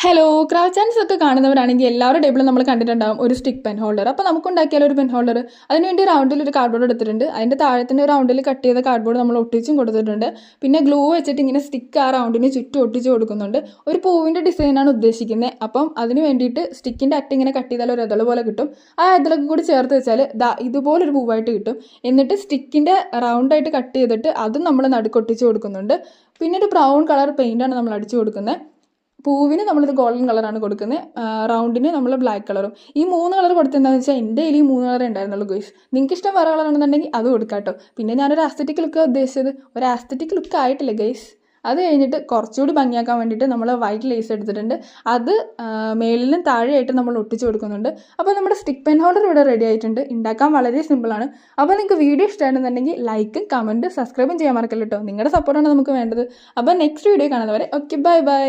Hello craft chance ഒക്കെ കാണുന്നവരാണെങ്കിൽ എല്ലാവരുടെ ടേബിളും നമ്മൾ കണ്ടിട്ടുണ്ടാകും ഒരു സ്റ്റിക്ക് പെൻ ഹോൾഡർ. അപ്പോൾ നമുക്ക് ഉണ്ടാക്കിയാൽ ഒരു പെൻ ഹോൾഡർ അതിനുവേണ്ടി റൗണ്ടിൽ ഒരു കാർഡ്ബോർഡ് എടുത്തിട്ടുണ്ട്. അതിൻ്റെ താഴത്തിൻ്റെ റൗണ്ടിൽ കട്ട് ചെയ്ത കാർഡ്ബോർഡ് നമ്മൾ ഒട്ടിച്ചും കൊടുത്തിട്ടുണ്ട്. പിന്നെ ഗ്ലൂ വെച്ചിട്ട് ഇങ്ങനെ സ്റ്റിക്ക് ആ റൗണ്ടിന് ചുറ്റും ഒട്ടിച്ച് കൊടുക്കുന്നുണ്ട്. ഒരു പൂവിൻ്റെ ഡിസൈനാണ് ഉദ്ദേശിക്കുന്നത്. അപ്പം അതിന് വേണ്ടിയിട്ട് സ്റ്റിക്കിൻ്റെ അറ്റ ഇങ്ങനെ കട്ട് ചെയ്താൽ ഒരു ഇതൾ പോലെ കിട്ടും. ആ ഇതളൊക്കെ കൂടി ചേർത്ത് വെച്ചാൽ ഇതുപോലൊരു പൂവായിട്ട് കിട്ടും. എന്നിട്ട് സ്റ്റിക്കിൻ്റെ റൗണ്ടായിട്ട് കട്ട് ചെയ്തിട്ട് അതും നമ്മൾ നടുക്കൊട്ടിച്ച് കൊടുക്കുന്നുണ്ട്. പിന്നെ ഒരു ബ്രൗൺ കളർ പെയിൻ്റാണ് നമ്മൾ അടിച്ചു കൊടുക്കുന്നത്. പൂവിന് നമ്മളിത് ഗോൾഡൻ കളറാണ് കൊടുക്കുന്നത്, റൗണ്ടിന് നമ്മൾ ബ്ലാക്ക് കളറും. ഈ 3 കളർ കൊടുത്തെന്താണെന്ന് വെച്ചാൽ എൻ്റെ കയ്യിൽ ഈ 3 കളർ ഉണ്ടായിരുന്നുള്ളൂ ഗൈസ്. നിങ്ങൾക്ക് ഇഷ്ടം വേറെ കളറാണെന്നുണ്ടെങ്കിൽ അത് കൊടുക്കാം കേട്ടോ. പിന്നെ ഞാനൊരു ആസ്തറ്റിക് ലുക്ക് ഉദ്ദേശിച്ചത്, ഒരു ആസ്തറ്റിക് ലുക്ക് ആയിട്ടില്ല ഗൈസ്. അത് കഴിഞ്ഞിട്ട് കുറച്ചുകൂടി ഭംഗിയാക്കാൻ വേണ്ടിയിട്ട് നമ്മൾ വൈറ്റ് ലേസ് എടുത്തിട്ടുണ്ട്. അത് മേളിലും താഴെയായിട്ട് നമ്മൾ ഒട്ടിച്ച് കൊടുക്കുന്നുണ്ട്. അപ്പോൾ നമ്മുടെ സ്റ്റിക്ക് പെൻ ഹോൾഡർ ഇവിടെ റെഡി ആയിട്ടുണ്ട്. ഉണ്ടാക്കാൻ വളരെ സിമ്പിളാണ്. അപ്പോൾ നിങ്ങൾക്ക് വീഡിയോ ഇഷ്ടമാണെന്നുണ്ടെങ്കിൽ ലൈക്കും കമൻറ്റ് സബ്സ്ക്രൈബും ചെയ്യാൻ മറക്കല്ലോ കേട്ടോ. നിങ്ങളുടെ സപ്പോർട്ടാണ് നമുക്ക് വേണ്ടത്. അപ്പോൾ നെക്സ്റ്റ് വീഡിയോ കാണുന്നവരെ ഓക്കെ, ബൈ ബൈ.